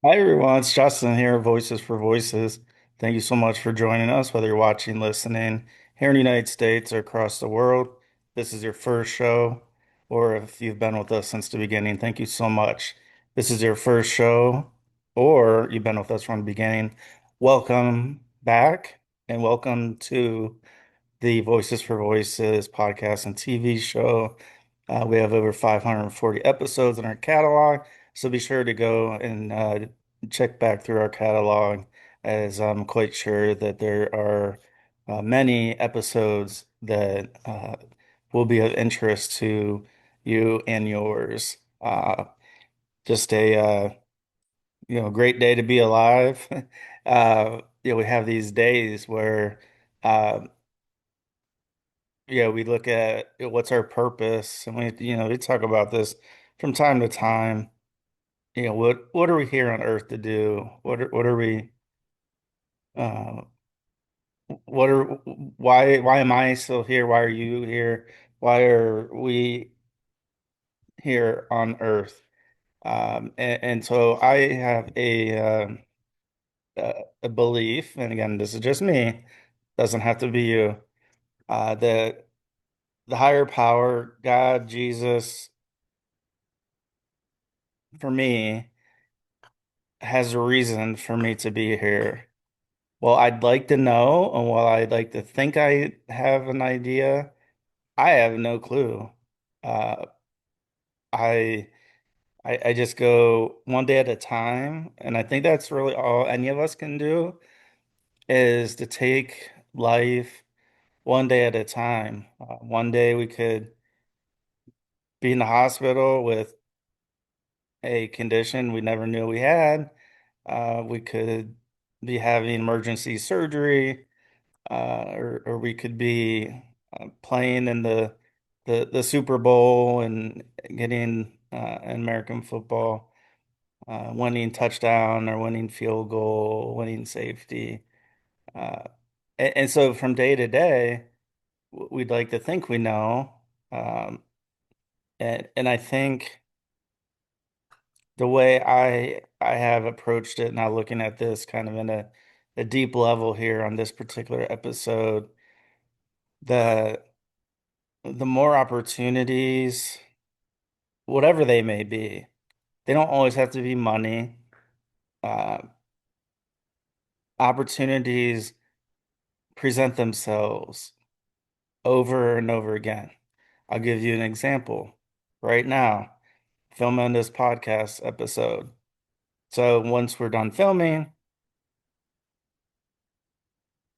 Hi everyone, it's Justin here, Voices for Voices. Thank you so much for joining us, whether you're watching, listening here in the United States or across the world. This is your first show, or if you've been with us since the beginning, thank you so much. This is your first show, or you've been with us from the beginning. Welcome back, and welcome to the Voices for Voices podcast and TV show. We have over 540 episodes in our catalog, so be sure to go and check back through our catalog, as I'm quite sure that there are many episodes that will be of interest to you and yours. Just a great day to be alive. We have these days where uh, we look at what's our purpose, and we talk about this from time to time. What are we here on earth to do? What are we uh what are why am I still here? Why are you here? Why are we here on earth? And so I have a belief, and again, this is just me, doesn't have to be you, that the higher power, God, Jesus, for me, has a reason for me to be here. Well, I'd like to know, and while I'd like to think I have an idea, I have no clue. Uh, I, I just go one day at a time, and I think that's really all any of us can do is to take life one day at a time. One day we could be in the hospital with a condition we never knew we had. We could be having emergency surgery. Or we could be playing in the Super Bowl and getting American football, winning touchdown or winning field goal, winning safety. Uh, and so from day to day, we'd like to think we know. Um, and I think the way I have approached it now, looking at this kind of in a deep level here on this particular episode, the the more opportunities, whatever they may be, they don't always have to be money. Uh, Opportunities present themselves over and over again. I'll give you an example right now, filming this podcast episode. So once we're done filming,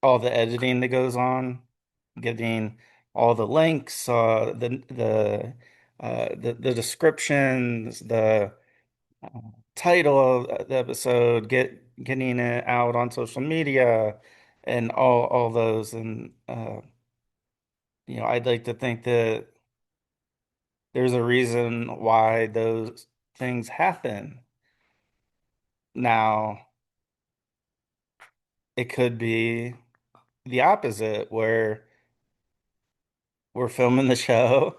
all the editing that goes on, getting all the links, the descriptions, the title of the episode, getting it out on social media, and all those. And I'd like to think that there's a reason why those things happen. Now, it could be the opposite, where we're filming the show,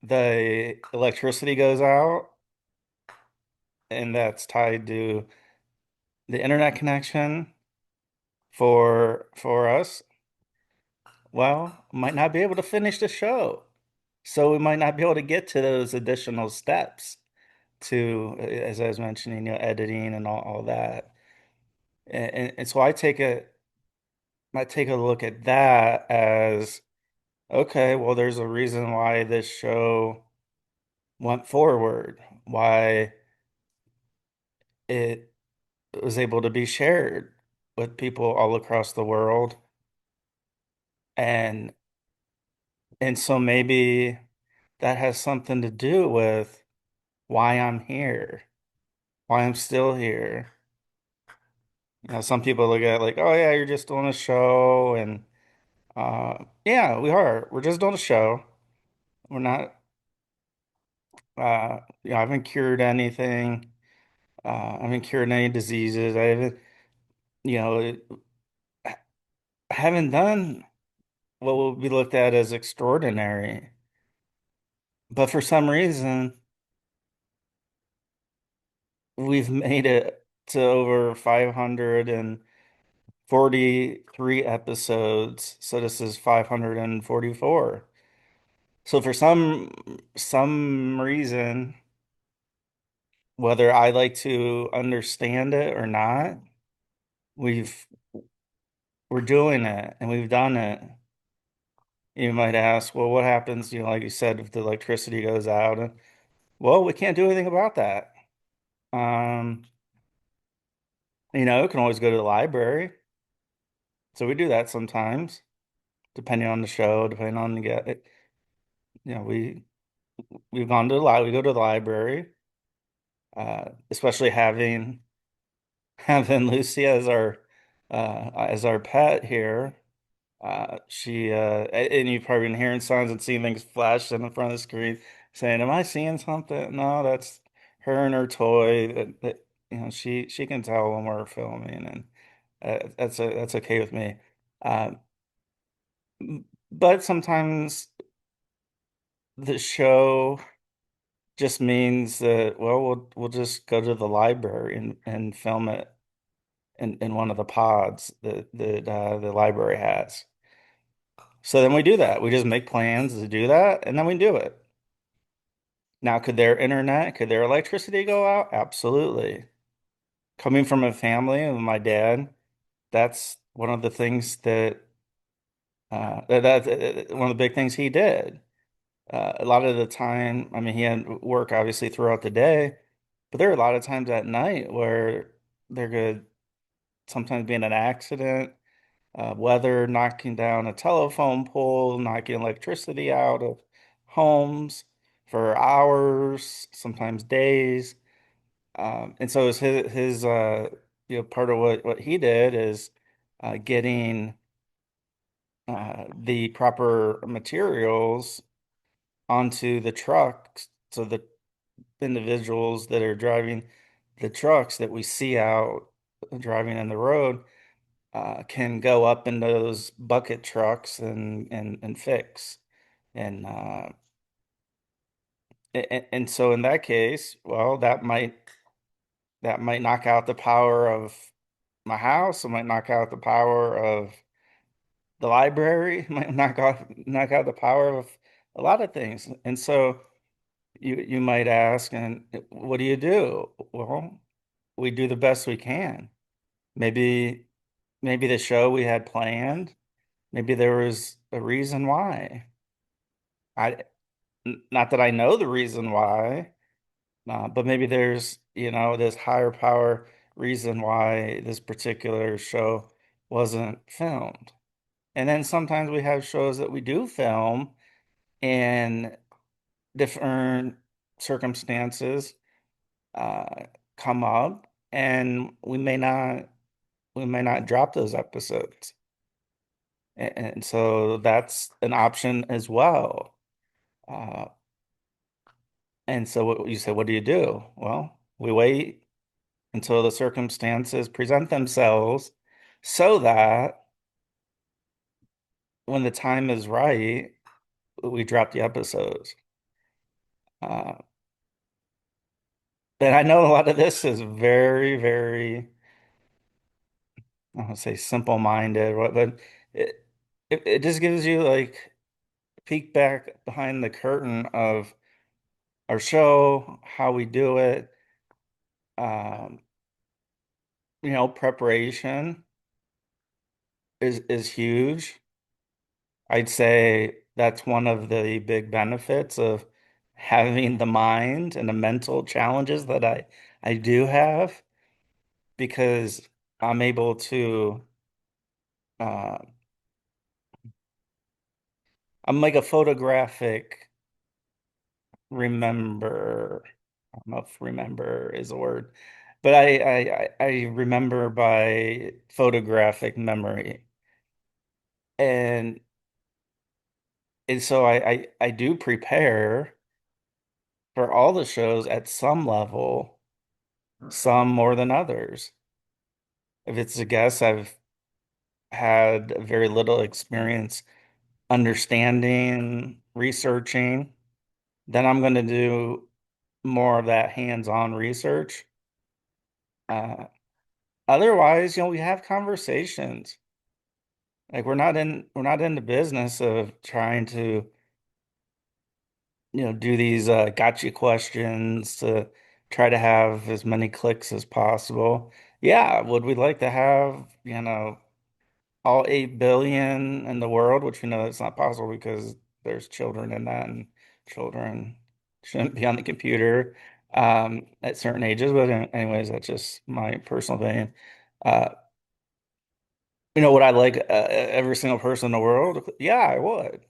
the electricity goes out, and that's tied to the internet connection for us. Well, might not be able to finish the show. So we might not be able to get to those additional steps to, as I was mentioning, editing and all that. And so I take a look at that as, okay, well, there's a reason why this show went forward, why it was able to be shared with people all across the world. And and so maybe that has something to do with why I'm here, why I'm still here. Some people look at it like, oh yeah, you're just doing a show, and yeah, we are. We're just doing a show. We're not. I haven't cured anything. I haven't cured any diseases. I haven't, you know, I haven't done what will be looked at as extraordinary. But for some reason, we've made it to over 543 episodes. So this is 544. So for some reason, whether I like to understand it or not, we've we're doing it and we've done it. You might ask, well, what happens, like you said, if the electricity goes out? And, well, we can't do anything about that. Um, we can always go to the library. So we do that sometimes, depending on the show, depending on the get. You know, we've gone to we go to the library, especially having Lucy as our pet here. And you've probably been hearing sounds and seeing things flash in front of the screen, saying, "Am I seeing something?" No, that's her and her toy. She can tell when we're filming, and that's okay with me. Um, but sometimes the show just means that, well, we'll just go to the library and film it in one of the pods that the library has. So then we do that. We just make plans to do that, and then we do it. Now, could their electricity go out? Absolutely. Coming from a family of my dad, that's one of the things one of the big things he did. A lot of the time, I mean, he had work obviously throughout the day, but there are a lot of times at night where there could sometimes be an accident, weather knocking down a telephone pole, knocking electricity out of homes for hours, sometimes days. And so it's part of what he did is getting the proper materials onto the trucks so the individuals that are driving the trucks that we see out driving in the road can go up in those bucket trucks and fix. And and so in that case, well, that might knock out the power of my house. It might knock out the power of the library. It might knock out the power of a lot of things. And so you might ask, and what do you do? Well, we do the best we can. Maybe maybe the show we had planned, maybe there was a reason why. I Not that I know the reason why, but maybe there's, this higher power reason why this particular show wasn't filmed. And then sometimes we have shows that we do film in different circumstances uh, come up, and we may not drop those episodes. And so that's an option as well. Uh, and so what you say, what do you do? Well, we wait until the circumstances present themselves so that when the time is right, we drop the episodes. Uh, and I know a lot of this is very, very, I don't say simple-minded, but it, it just gives you like a peek back behind the curtain of our show, how we do it. Um, Preparation is huge. I'd say that's one of the big benefits of having the mind and the mental challenges that I do have because I'm able to uh, I'm like a photographic remember. I don't know if remember is a word, but I remember by photographic memory. And so I do prepare for all the shows at some level, some more than others. If it's a guest I've had very little experience understanding, researching, then I'm going to do more of that hands-on research. Uh, Otherwise, we have conversations. Like we're not in the business of trying to, do these gotcha questions to try to have as many clicks as possible. Yeah, would we like to have, all 8 billion in the world, which we know it's not possible because there's children in that and children shouldn't be on the computer at certain ages. But anyways, that's just my personal opinion. Uh, would I like every single person in the world? Yeah, I would.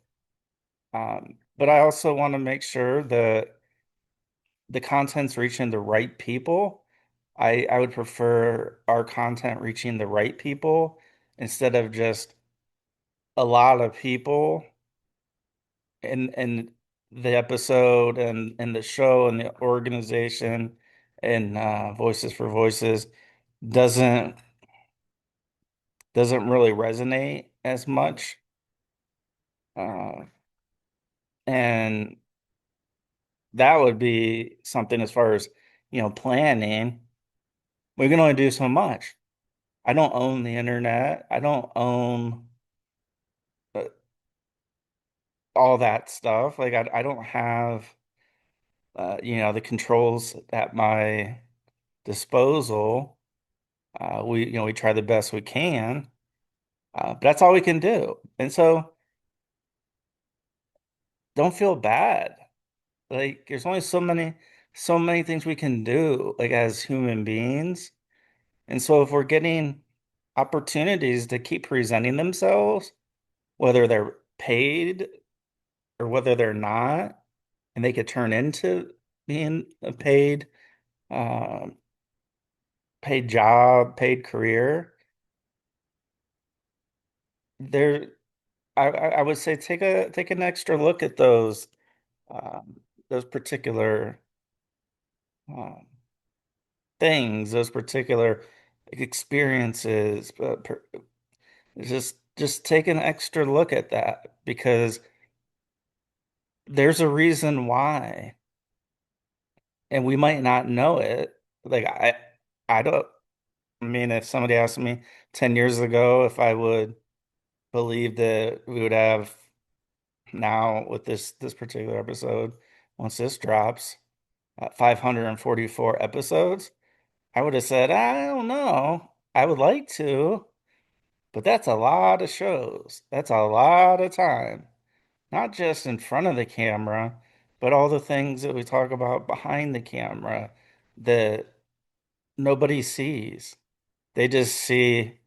But I also want to make sure that the content's reaching the right people. I would prefer our content reaching the right people instead of just a lot of people in the episode and the show and the organization and Voices for Voices doesn't doesn't really resonate as much. Uh, and that would be something as far as, planning. We can only do so much. I don't own the internet. I don't own uh, all that stuff. Like I don't have the controls at my disposal. We try the best we can, but that's all we can do. And so don't feel bad. Like there's only so many things we can do, like as human beings. And so if we're getting opportunities to keep presenting themselves, whether they're paid or whether they're not, and they could turn into being a um, paid job, paid career, there I would say take an extra look at those particular um, things, those particular experiences. Just take an extra look at that because there's a reason why, and we might not know it. Like I don't. I mean, if somebody asked me 10 years ago if I would believe that we would have now with this particular episode, once this drops, 544 episodes, I would have said, I don't know. I would like to, but that's a lot of shows. That's a lot of time, not just in front of the camera, but all the things that we talk about behind the camera that nobody sees. They just see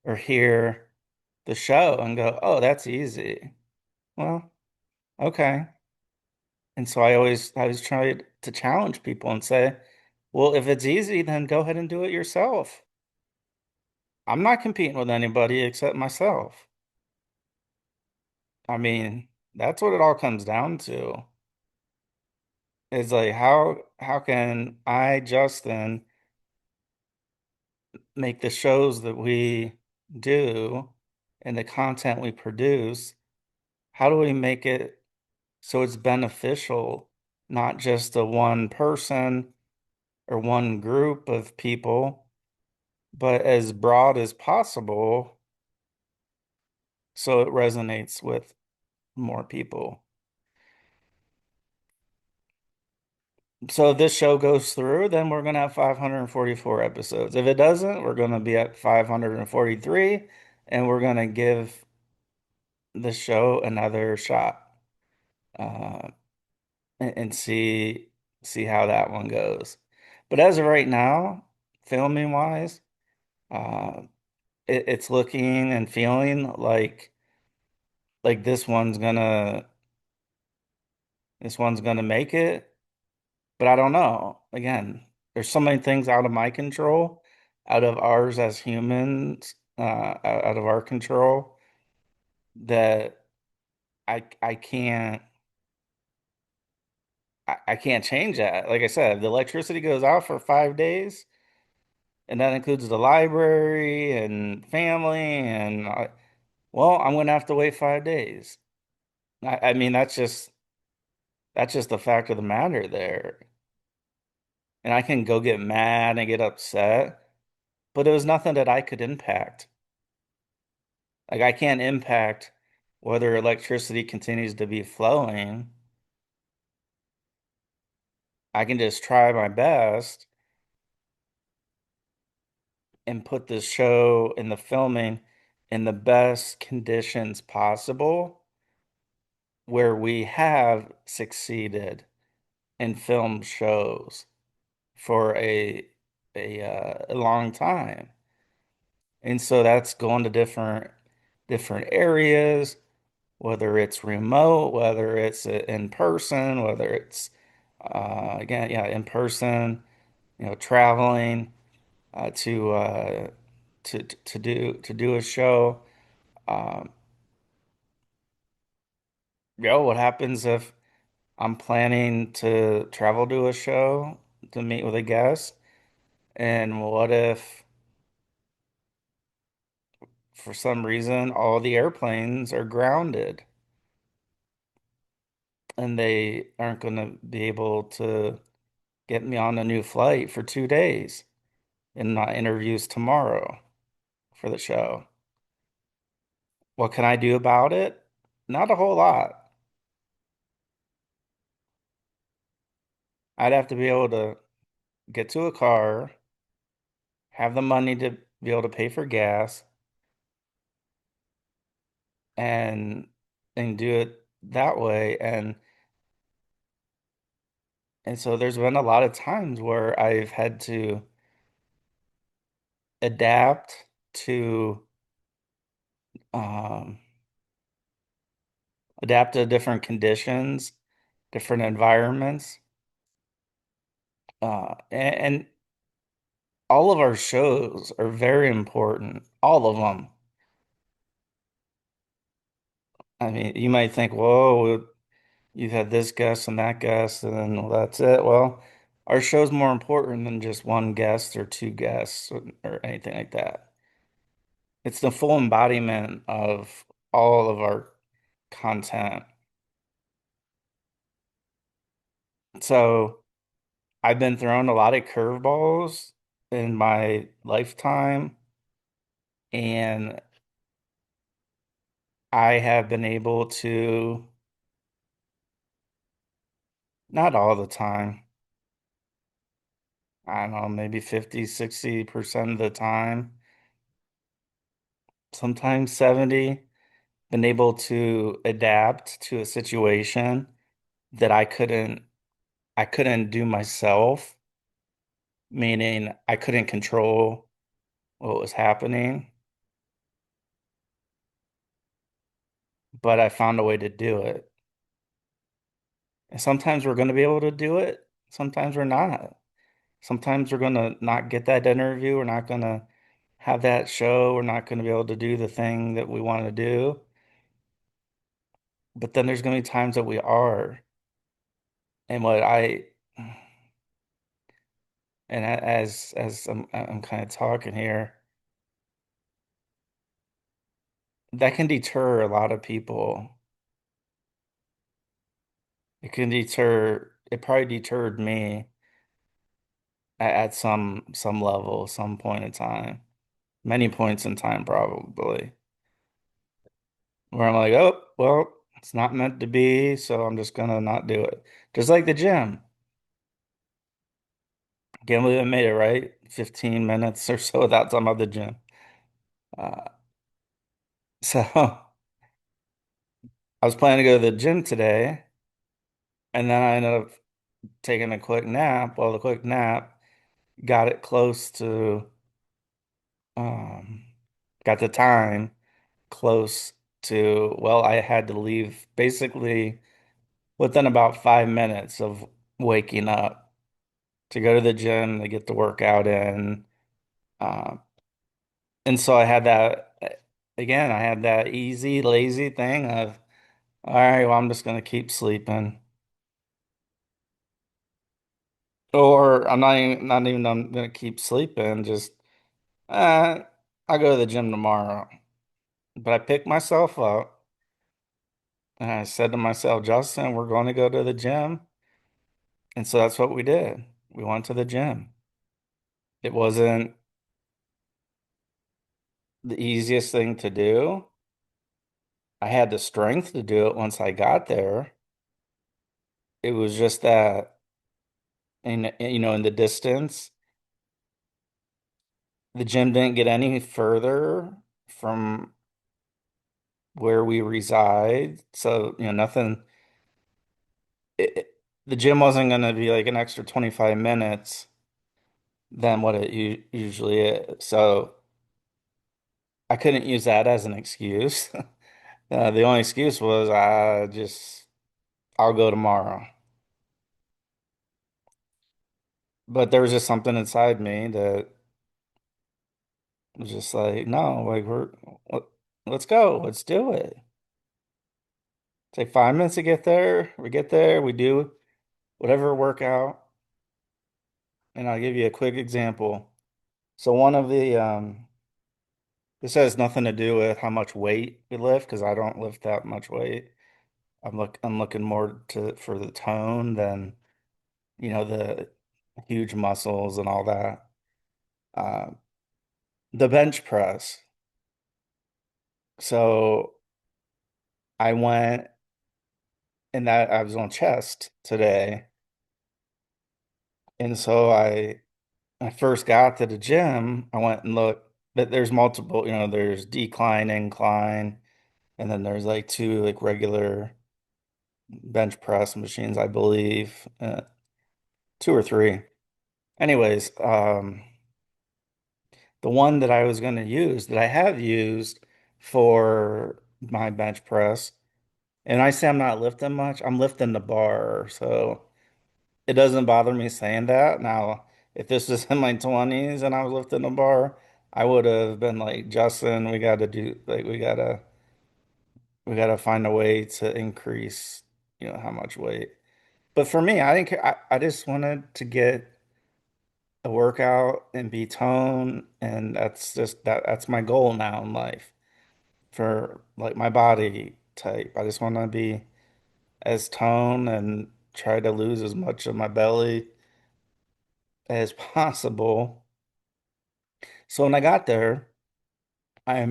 or hear the show and go, oh, that's easy. Well, okay. And so I always try to challenge people and say, well, if it's easy, then go ahead and do it yourself. I'm not competing with anybody except myself. I mean, that's what it all comes down to. Is like how can I, Justin, make the shows that we do and the content we produce, how do we make it so it's beneficial, not just to one person or one group of people, but as broad as possible so it resonates with more people. So if this show goes through, then we're going to have 544 episodes. If it doesn't, we're going to be at 543 and we're going to give the show another shot uh, and see how that one goes. But as of right now, filming wise, uh, it's looking and feeling like this one's gonna make it, but I don't know. Again, there's so many things out of my control, out of ours as humans, out of our control that I can't change that. Like I said, if the electricity goes out for 5 days, and that includes the library and family, and well, I'm gonna have to wait 5 days. I mean, that's just the fact of the matter there. and I can go get mad and get upset, but it was nothing that I could impact. Like I can't impact whether electricity continues to be flowing. I can just try my best and put the show and the filming in the best conditions possible where we have succeeded in film shows for a long time. And so that's going to different areas, whether it's remote, whether it's in person, whether it's again, yeah, in person, traveling to to do a show. Um, what happens if I'm planning to travel to a show to meet with a guest? And what if for some reason all the airplanes are grounded and they aren't going to be able to get me on a new flight for 2 days and my interviews tomorrow for the show? What can I do about it? Not a whole lot. I'd have to be able to get to a car, have the money to be able to pay for gas, and do it that way. And so there's been a lot of times where I've had to adapt to um, adapt to different conditions, different environments. And all of our shows are very important, all of them. I mean, you might think, whoa, you've had this guest and that guest, and then well, that's it. Well, our show's more important than just one guest or two guests or anything like that. It's the full embodiment of all of our content. So I've been thrown a lot of curveballs in my lifetime, and I have been able to, not all the time, I don't know, maybe 50, 60% of the time, sometimes 70, been able to adapt to a situation that I couldn't do myself, meaning I couldn't control what was happening, but I found a way to do it. And sometimes we're going to be able to do it, sometimes we're not. Sometimes we're going to not get that interview, we're not going to have that show, we're not going to be able to do the thing that we want to do. But then there's going to be times that we are. And what I and as I'm kind of talking here, that can deter a lot of people. It probably deterred me at some level, some point in time, many points in time probably, where I'm like, oh, well, it's not meant to be, so I'm just gonna not do it. Just like the gym. Can't believe I made it, right? 15 minutes or so without talking about the gym. Uh, so I was planning to go to the gym today, and then I ended up taking a quick nap. Well, the quick nap got it close to um got the time close to, well, I had to leave basically within about 5 minutes of waking up to go to the gym to get the workout in. Uh, and so I had that again, I had that easy, lazy thing of, all right, well, I'm just gonna keep sleeping. Or I'm gonna keep sleeping, just I'll go to the gym tomorrow. But I picked myself up and I said to myself, Justin, we're going to go to the gym. And so that's what we did. We went to the gym. It wasn't the easiest thing to do. I had the strength to do it once I got there. It was just that in the distance, the gym didn't get any further from where we reside. So, nothing, the gym wasn't going to be like an extra 25 minutes than what it usually is. So I couldn't use that as an excuse. The only excuse was I'll go tomorrow. But there was just something inside me that was just like, no, like let- let's go, let's do it. Take 5 minutes to get there. We get there, we do whatever workout, and I'll give you a quick example. So one of this has nothing to do with how much weight we lift because I don't lift that much weight. I'm looking more to for the tone than the huge muscles and all that. Uh, the bench press. So I went and that I was on chest today, and so I first got to the gym. I went and looked. That there's multiple. There's decline, incline, and then there's like two like regular bench press machines, I believe, two or three. Anyways, the one that I was going to use that I have used for my bench press, and I say I'm not lifting much, I'm lifting the bar, so it doesn't bother me saying that. Now, if this was in my 20s and I was lifting the bar, I would have been like, Justin, we got to do like we gotta find a way to increase, how much weight. But for me, I didn't care. I just wanted to get a workout and be toned, and that's my goal now in life for like my body type. I just want to be as toned and try to lose as much of my belly as possible. So when I got there, I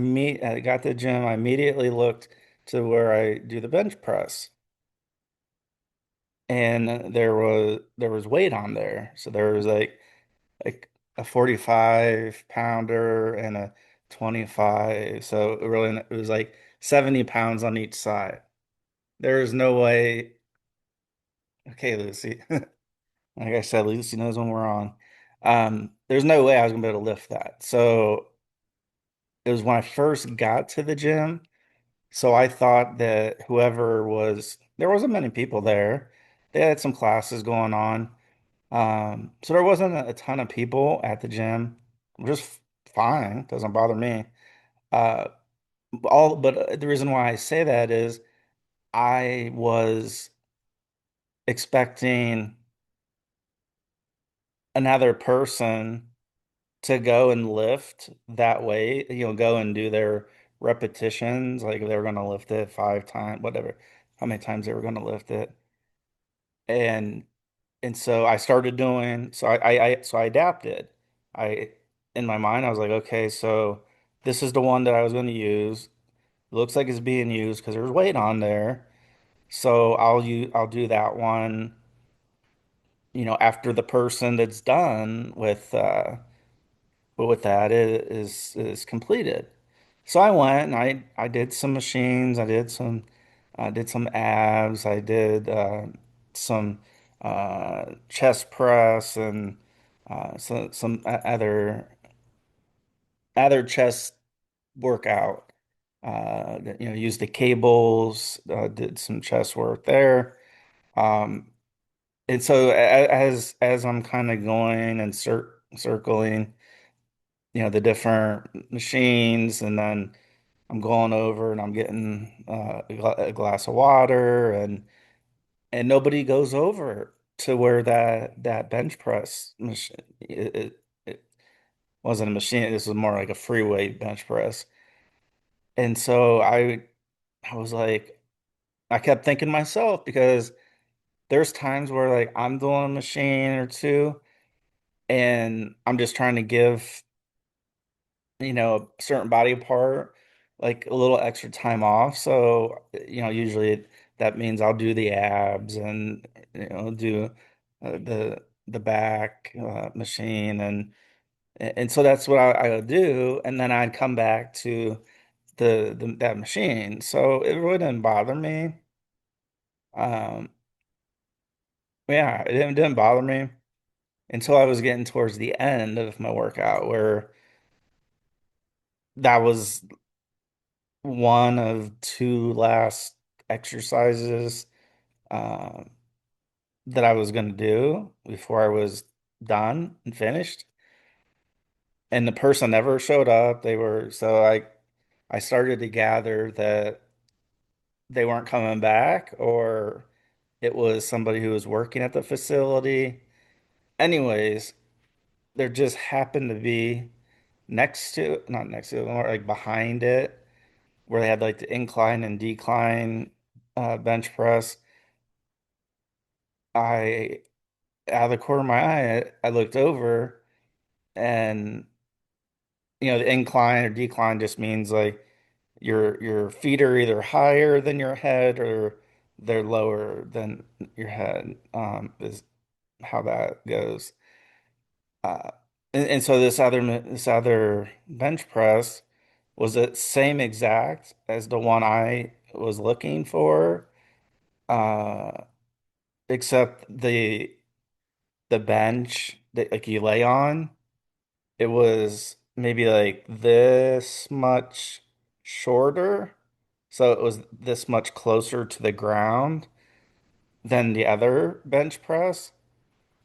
got to the gym, I immediately looked to where I do the bench press. And there was weight on there. So there was like a 45 pounder and a 25. So it was like 70 pounds on each side. There is no way. Okay, Lucy. Like I said, Lucy knows when we're on. There's no way I was gonna be able to lift that. So it was when I first got to the gym. So I thought that there wasn't many people there. They had some classes going on. So there wasn't a ton of people at the gym, which is fine, doesn't bother me. Uh, but the reason why I say that is I was expecting another person to go and lift that way, go and do their repetitions, like they were going to lift it 5 times, whatever, how many times they were going to lift it. And so I started doing, so I adapted. I, in my mind, I was like, okay, so this is the one that I was going to use. It looks like it's being used because there's weight on there. So I'll do that one, after the person that's done with that is completed. So I went and I did some machines. I did some abs. I did some chest press and some other chest workout. Used the cables. Did some chest work there. Um, and so as I'm kind of going and circling, the different machines, and then I'm going over and I'm getting a glass of water, and nobody goes over to where that bench press machine. It wasn't a machine. This was more like a free weight bench press. And so I was like, I kept thinking to myself because there's times where like I'm doing a machine or two. and I'm just trying to give, a certain body part like a little extra time off. So, usually that means I'll do the abs and do the back machine and so that's what I would do, and then I'd come back to that machine. So it really didn't bother me. Um, yeah, it didn't bother me until I was getting towards the end of my workout, where that was one of two last exercises um, that I was going to do before I was done and finished. And the person never showed up. I started to gather that they weren't coming back, or it was somebody who was working at the facility. Anyways, there just happened to be not next to it, more like behind it, where they had like the incline and decline bench press. I, out of the corner of my eye, I looked over, and the incline or decline just means like your feet are either higher than your head or they're lower than your head, is how that goes. Uh, and so this other bench press was the same exact as the one I was looking for, uh, except the bench that like you lay on, it was maybe like this much shorter, so it was this much closer to the ground than the other bench press.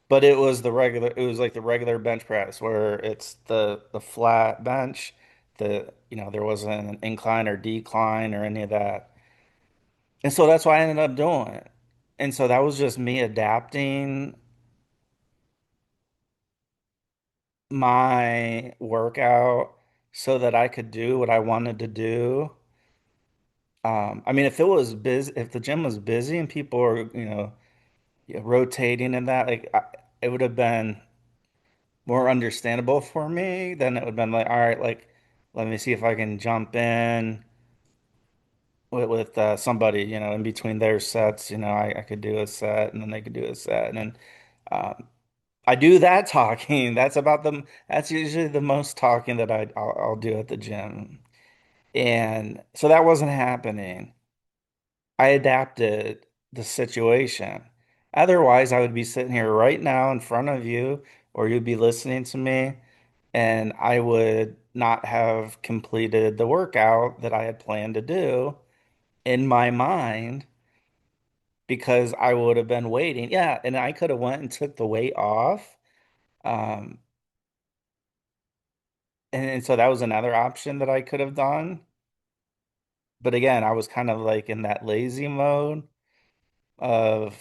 But it was like the regular bench press where it's the flat bench. There wasn't an incline or decline or any of that. And so that's what I ended up doing. And so that was just me adapting my workout so that I could do what I wanted to do. I mean, if it was busy, if the gym was busy and people were, rotating and that, like, it would have been more understandable for me. Then it would have been like, all right, like, let me see if I can jump in with somebody, in between their sets. I could do a set and then they could do a set. And then um, I do that talking. That's usually the most talking that I'll do at the gym. And so that wasn't happening. I adapted the situation. Otherwise, I would be sitting here right now in front of you, or you'd be listening to me, and I would not have completed the workout that I had planned to do in my mind because I would have been waiting. Yeah, and I could have went and took the weight off. Um, and so that was another option that I could have done. But again, I was kind of like in that lazy mode of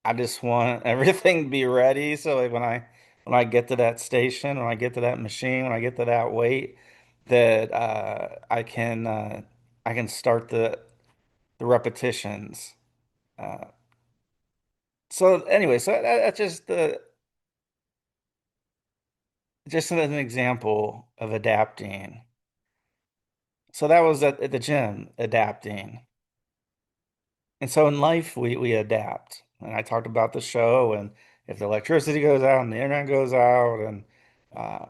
I just want everything to be ready. So like when I get to that station, when I get to that machine, when I get to that weight, that I can start the repetitions. Uh, so anyway, so that's just an example of adapting. So that was at the gym, adapting. And so in life, we adapt. And I talked about the show, and if the electricity goes out and the internet goes out, and uh,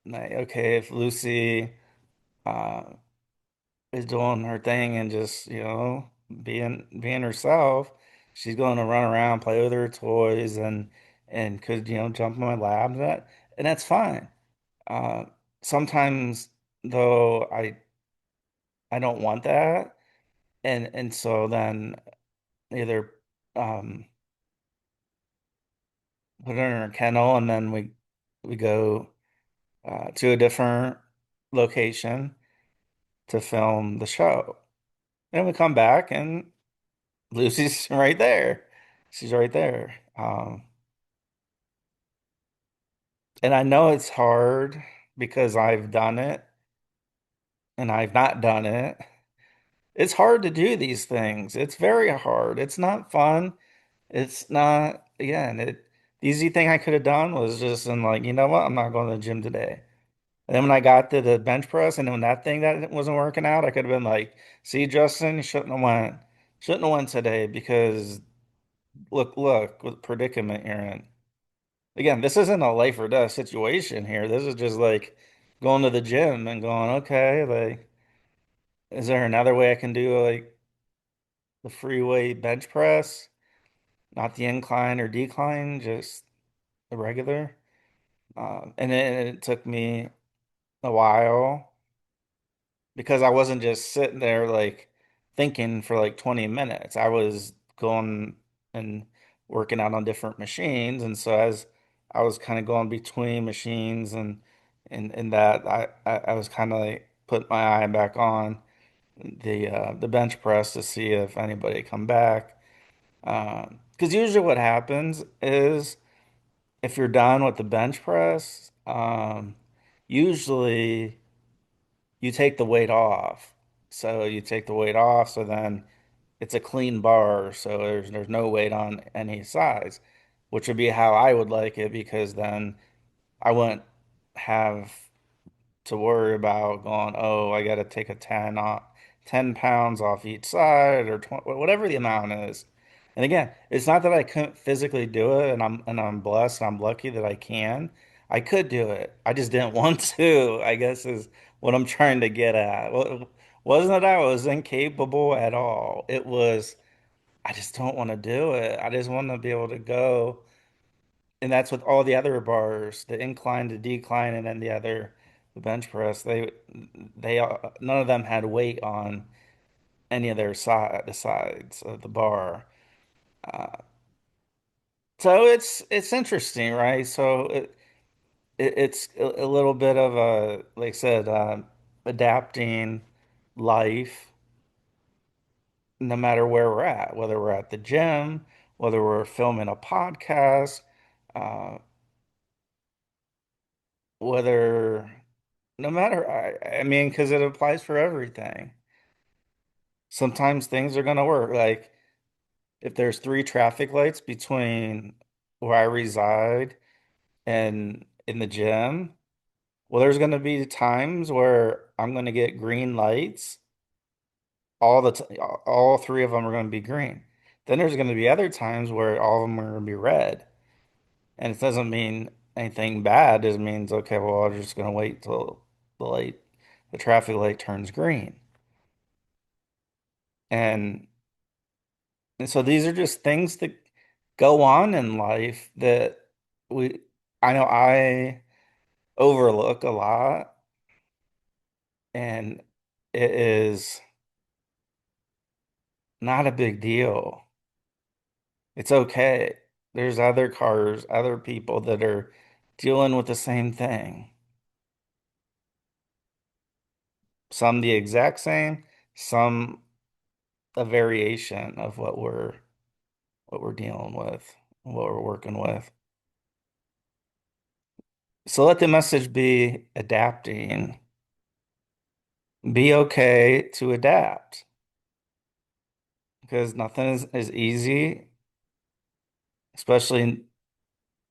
like, okay, if Lucy uh, is doing her thing and just, being herself, she's going to run around, play with her toys, and could, jump in my lap, and that's fine. Uh, Sometimes though, I don't want that, and so then either um, put her in her kennel, and then we go to a different location to film the show. And we come back, and Lucy's right there. She's right there. And I know it's hard because I've done it and I've not done it. It's hard to do these things. It's very hard. It's not fun. It's not, again, it. The easy thing I could have done was just in like, you know what? I'm not going to the gym today. And then when I got to the bench press and when that thing that wasn't working out, I could have been like, see, Justin, you shouldn't have went today because look, what predicament you're in. Again, this isn't a life or death situation here. This is just like going to the gym and going, okay, like, is there another way I can do like the freeway bench press? Not the incline or decline, just the regular. And it took me a while because I wasn't just sitting there like thinking for like 20 minutes. I was going and working out on different machines. And so as I was kind of going between machines and that I was kind of like put my eye back on the bench press to see if anybody come back. Because usually what happens is if you're done with the bench press, usually you take the weight off. So you take the weight off, so then it's a clean bar, so there's no weight on any sides, which would be how I would like it because then I wouldn't have to worry about going, oh, I got to take a 10 pounds off each side or 20, whatever the amount is. And again, it's not that I couldn't physically do it and I'm blessed and I'm lucky that I can. I could do it. I just didn't want to, I guess is what I'm trying to get at. Well, it wasn't that I was incapable at all. It was I just don't want to do it. I just want to be able to go. And that's with all the other bars, the incline, the decline, and then the bench press. They none of them had weight on any of the sides of the bar. Uh, so it's interesting, right? So it's a little bit of a, like I said, adapting life no matter where we're at, whether we're at the gym, whether we're filming a podcast, uh, whether no matter, I mean, because it applies for everything. Sometimes things are going to work. Like if there's three traffic lights between where I reside and in the gym, well, there's going to be times where I'm going to get green lights. All three of them are going to be green. Then there's going to be other times where all of them are going to be red. And it doesn't mean anything bad. It means, okay, well, I'm just going to wait till the light, the traffic light turns green. And, and so these are just things that go on in life that we, I know I overlook a lot. And it is not a big deal. It's okay. There's other cars, other people that are dealing with the same thing. Some the exact same, some a variation of what we're dealing with, what we're working with. So let the message be adapting. Be okay to adapt because nothing is easy, especially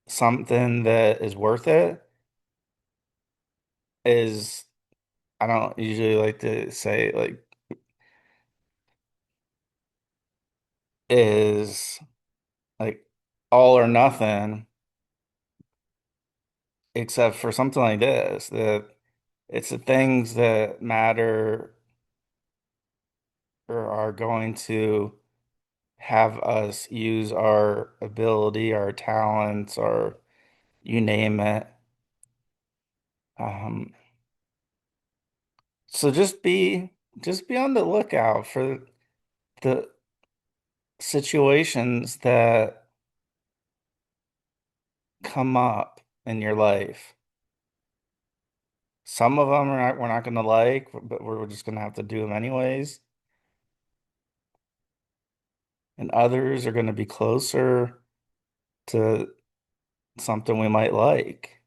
something that is worth it is I don't usually like to say like is like all or nothing except for something like this that it's the things that matter or are going to have us use our ability, our talents, or you name it. Um, so just be on the lookout for the situations that come up in your life. Some of them we're not going to like, but we're just going to have to do them anyways. And others are going to be closer to something we might like.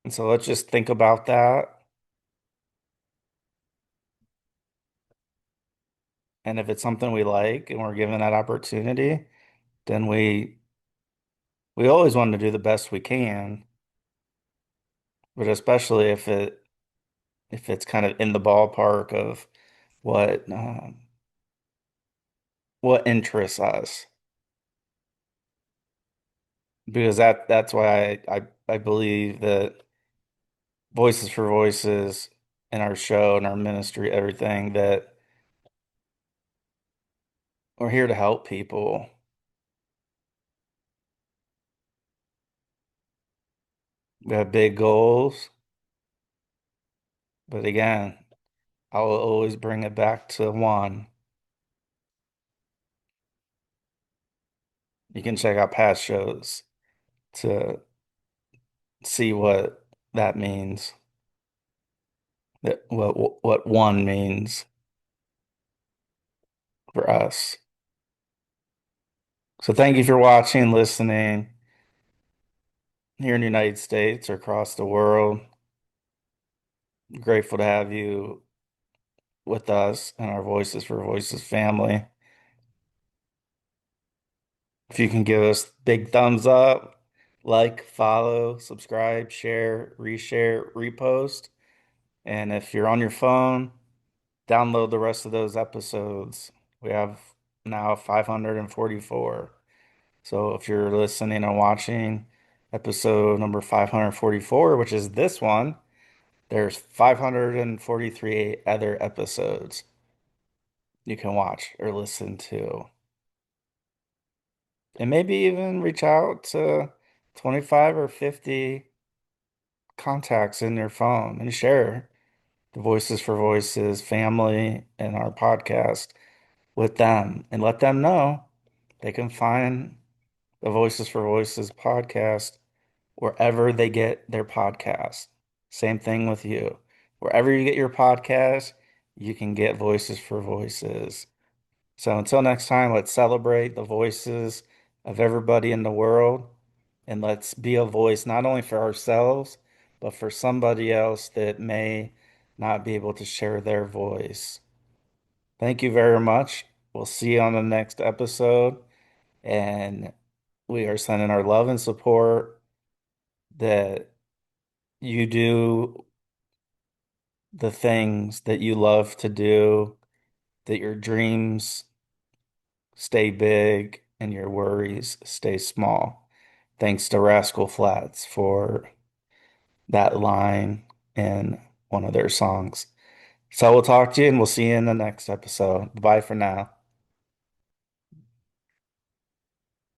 And so let's just think about that. And if it's something we like and we're given that opportunity, then we We always want to do the best we can, but especially if it's kind of in the ballpark of what what interests us, because that's why I believe that Voices for Voices in our show and our ministry, everything that we're here to help people. We have big goals, but again, I will always bring it back to one. You can check out past shows to see what that means, that what one means for us. So thank you for watching, listening here in the United States or across the world. Grateful to have you with us and our Voices for Voices family. If you can give us big thumbs up, like, follow, subscribe, share, reshare, repost. And if you're on your phone, download the rest of those episodes. We have now 544. So if you're listening and watching episode number 544, which is this one, there's 543 other episodes you can watch or listen to. And maybe even reach out to 25 or 50 contacts in your phone and share the Voices for Voices family and our podcast with them and let them know they can find the Voices for Voices podcast wherever they get their podcast. Same thing with you. Wherever you get your podcast, you can get Voices for Voices. So until next time, let's celebrate the voices of everybody in the world and let's be a voice not only for ourselves, but for somebody else that may not be able to share their voice. Thank you very much. We'll see you on the next episode. And we are sending our love and support that you do the things that you love to do, that your dreams stay big and your worries stay small. Thanks to Rascal Flatts for that line in one of their songs. So we'll talk to you and we'll see you in the next episode. Bye for now.